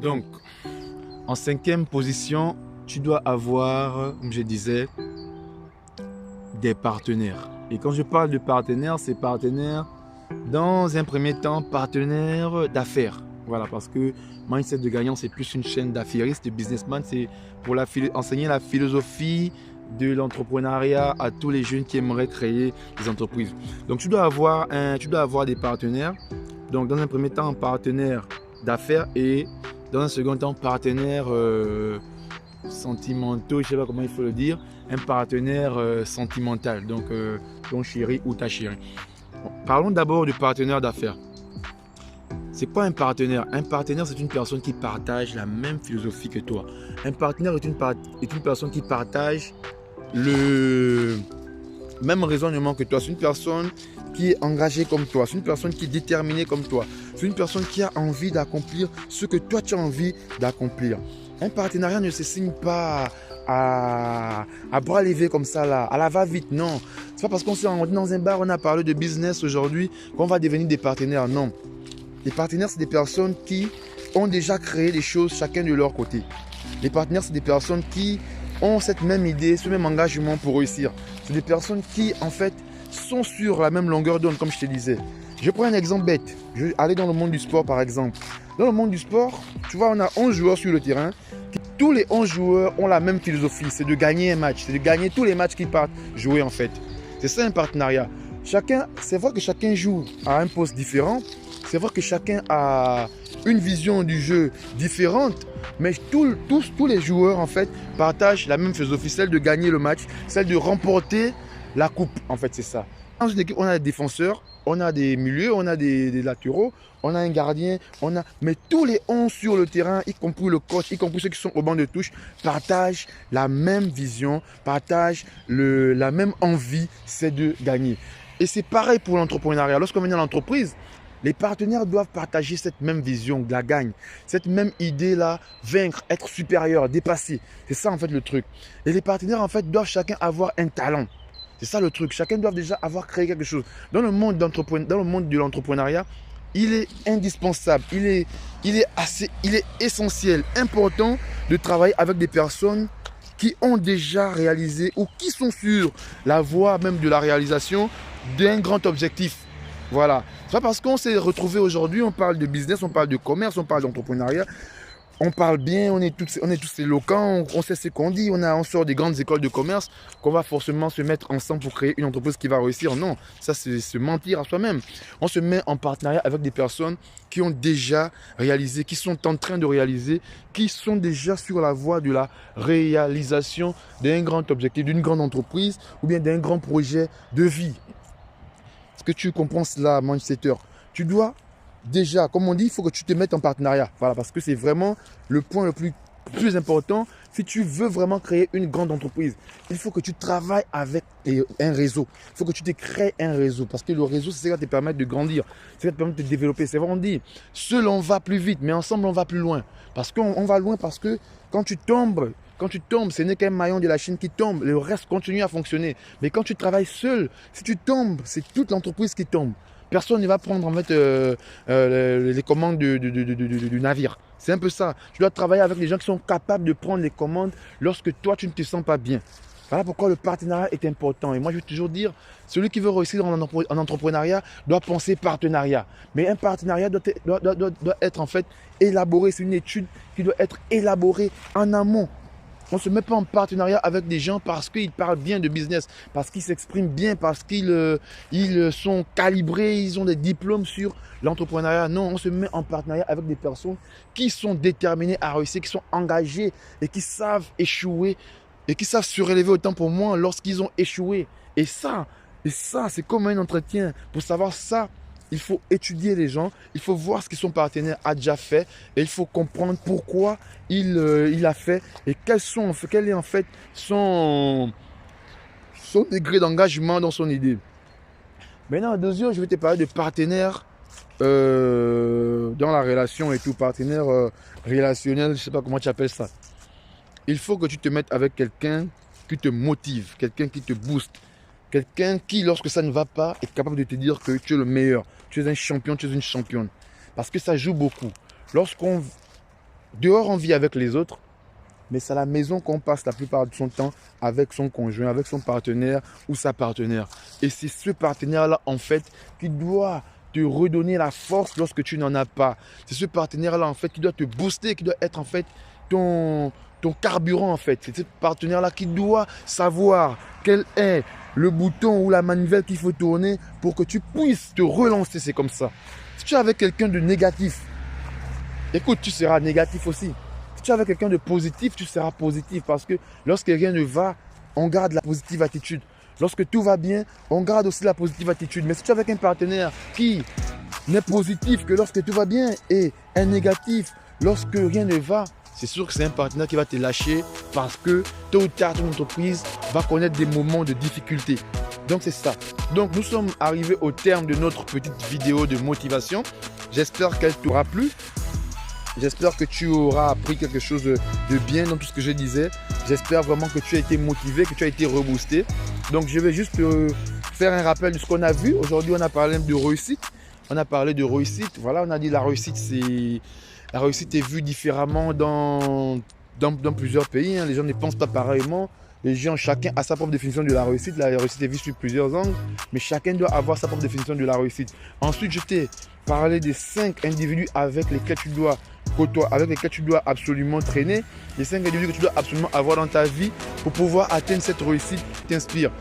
Donc, en cinquième position, tu dois avoir, comme je disais, des partenaires. Et quand je parle de partenaires, c'est partenaires, dans un premier temps, partenaires d'affaires. Voilà, parce que Mindset de Gagnant, c'est plus une chaîne d'affairistes, de businessman. C'est pour enseigner la philosophie de l'entrepreneuriat à tous les jeunes qui aimeraient créer des entreprises. Donc, tu dois avoir des partenaires. Donc, dans un premier temps, un partenaire d'affaires et dans un second temps, partenaire sentimentaux, je ne sais pas comment il faut le dire, un partenaire sentimental, donc ton chéri ou ta chérie. Bon, parlons d'abord du partenaire d'affaires. C'est quoi un partenaire? Un partenaire, c'est une personne qui partage la même philosophie que toi. Un partenaire est une personne qui partage le même raisonnement que toi. C'est une personne qui est engagée comme toi. C'est une personne qui est déterminée comme toi. C'est une personne qui a envie d'accomplir ce que toi tu as envie d'accomplir. Un partenariat ne se signe pas à bras levés comme ça, là, à la va-vite. Non. C'est pas parce qu'on s'est rencontré dans un bar, on a parlé de business aujourd'hui qu'on va devenir des partenaires. Non. Les partenaires, c'est des personnes qui ont déjà créé des choses chacun de leur côté. Les partenaires, c'est des personnes qui ont cette même idée, ce même engagement pour réussir. C'est des personnes qui, en fait, sont sur la même longueur d'onde, comme je te disais. Je prends un exemple bête. Je vais aller dans le monde du sport, par exemple. Dans le monde du sport, tu vois, on a 11 joueurs sur le terrain. Tous les 11 joueurs ont la même philosophie. C'est de gagner un match. C'est de gagner tous les matchs qu'ils partent jouer, en fait. C'est ça un partenariat. C'est vrai que chacun joue à un poste différent. C'est vrai que chacun a une vision du jeu différente, mais tous les joueurs en fait partagent la même philosophie, celle de gagner le match, celle de remporter la coupe. En fait, c'est ça. Dans une équipe, on a des défenseurs, on a des milieux, on a des latéraux, on a un gardien, mais tous les 11 sur le terrain, y compris le coach, y compris ceux qui sont au banc de touche, partagent la même vision, partagent la même envie, c'est de gagner. Et c'est pareil pour l'entrepreneuriat. Lorsqu'on vient dans l'entreprise, les partenaires doivent partager cette même vision de la gagne, cette même idée-là, vaincre, être supérieur, dépasser. C'est ça en fait le truc. Et les partenaires en fait doivent chacun avoir un talent. C'est ça le truc. Chacun doit déjà avoir créé quelque chose. Dans le monde de l'entrepreneuriat, il est indispensable, il est essentiel, important de travailler avec des personnes qui ont déjà réalisé ou qui sont sur la voie même de la réalisation d'un grand objectif. Voilà. C'est pas parce qu'on s'est retrouvé aujourd'hui, on parle de business, on parle de commerce, on parle d'entrepreneuriat. On parle bien, on est tous éloquents, on sait ce qu'on dit, on sort des grandes écoles de commerce, qu'on va forcément se mettre ensemble pour créer une entreprise qui va réussir. Non, ça c'est se mentir à soi-même. On se met en partenariat avec des personnes qui ont déjà réalisé, qui sont en train de réaliser, qui sont déjà sur la voie de la réalisation d'un grand objectif, d'une grande entreprise ou bien d'un grand projet de vie. Est-ce que tu comprends cela, mindsetter? Tu dois déjà, comme on dit, il faut que tu te mettes en partenariat. Voilà, parce que c'est vraiment le point le plus important. Si tu veux vraiment créer une grande entreprise, il faut que tu travailles avec un réseau. Il faut que tu te crées un réseau. Parce que le réseau, c'est ce qui va te permettre de grandir. C'est ce qui va te permettre de te développer. C'est vrai, on dit, seul on va plus vite, mais ensemble on va plus loin. Parce qu'on va loin parce que quand tu tombes, ce n'est qu'un maillon de la chaîne qui tombe. Le reste continue à fonctionner. Mais quand tu travailles seul, si tu tombes, c'est toute l'entreprise qui tombe. Personne ne va prendre en fait les commandes du navire. C'est un peu ça. Tu dois travailler avec les gens qui sont capables de prendre les commandes lorsque toi, tu ne te sens pas bien. Voilà pourquoi le partenariat est important. Et moi, je veux toujours dire, celui qui veut réussir en entrepreneuriat doit penser partenariat. Mais un partenariat doit être en fait élaboré. C'est une étude qui doit être élaborée en amont. On ne se met pas en partenariat avec des gens parce qu'ils parlent bien de business, parce qu'ils s'expriment bien, parce qu'ils sont calibrés, ils ont des diplômes sur l'entrepreneuriat. Non, on se met en partenariat avec des personnes qui sont déterminées à réussir, qui sont engagées et qui savent échouer et qui savent se relever autant pour moi lorsqu'ils ont échoué. Et ça, c'est comme un entretien. Pour savoir ça, il faut étudier les gens, il faut voir ce que son partenaire a déjà fait et il faut comprendre pourquoi il a fait et quel est en fait son degré d'engagement dans son idée. Maintenant, deuxième, je vais te parler de partenaire dans la relation et tout, partenaire relationnel, je ne sais pas comment tu appelles ça. Il faut que tu te mettes avec quelqu'un qui te motive, quelqu'un qui te booste. Quelqu'un qui, lorsque ça ne va pas, est capable de te dire que tu es le meilleur. Tu es un champion, tu es une championne. Parce que ça joue beaucoup. Lorsqu'on Dehors, on vit avec les autres, mais c'est à la maison qu'on passe la plupart de son temps avec son conjoint, avec son partenaire ou sa partenaire. Et c'est ce partenaire-là, en fait, qui doit te redonner la force lorsque tu n'en as pas. C'est ce partenaire-là, en fait, qui doit te booster, qui doit être, en fait, ton carburant, en fait. C'est ce partenaire-là qui doit savoir quel est le bouton ou la manivelle qu'il faut tourner pour que tu puisses te relancer. C'est comme ça. Si tu es avec quelqu'un de négatif, écoute, tu seras négatif aussi. Si tu es avec quelqu'un de positif, tu seras positif. Parce que lorsque rien ne va, on garde la positive attitude. Lorsque tout va bien, on garde aussi la positive attitude. Mais si tu es avec un partenaire qui n'est positif que lorsque tout va bien et est négatif lorsque rien ne va, c'est sûr que c'est un partenaire qui va te lâcher parce que tôt ou tard, ton entreprise va connaître des moments de difficulté. Donc c'est ça. Donc nous sommes arrivés au terme de notre petite vidéo de motivation. J'espère qu'elle t'aura plu. J'espère que tu auras appris quelque chose de bien dans tout ce que je disais. J'espère vraiment que tu as été motivé, que tu as été reboosté. Donc je vais juste faire un rappel de ce qu'on a vu. Aujourd'hui, on a parlé de réussite. On a parlé de réussite. Voilà, on a dit la réussite est vue différemment dans plusieurs pays. Hein. Les gens ne pensent pas pareillement. Les gens, chacun a sa propre définition de la réussite. La réussite est vue sur plusieurs angles, mais chacun doit avoir sa propre définition de la réussite. Ensuite, je t'ai parlé des 5 individus avec lesquels tu dois absolument traîner. Les 5 individus que tu dois absolument avoir dans ta vie pour pouvoir atteindre cette réussite qui t'inspire.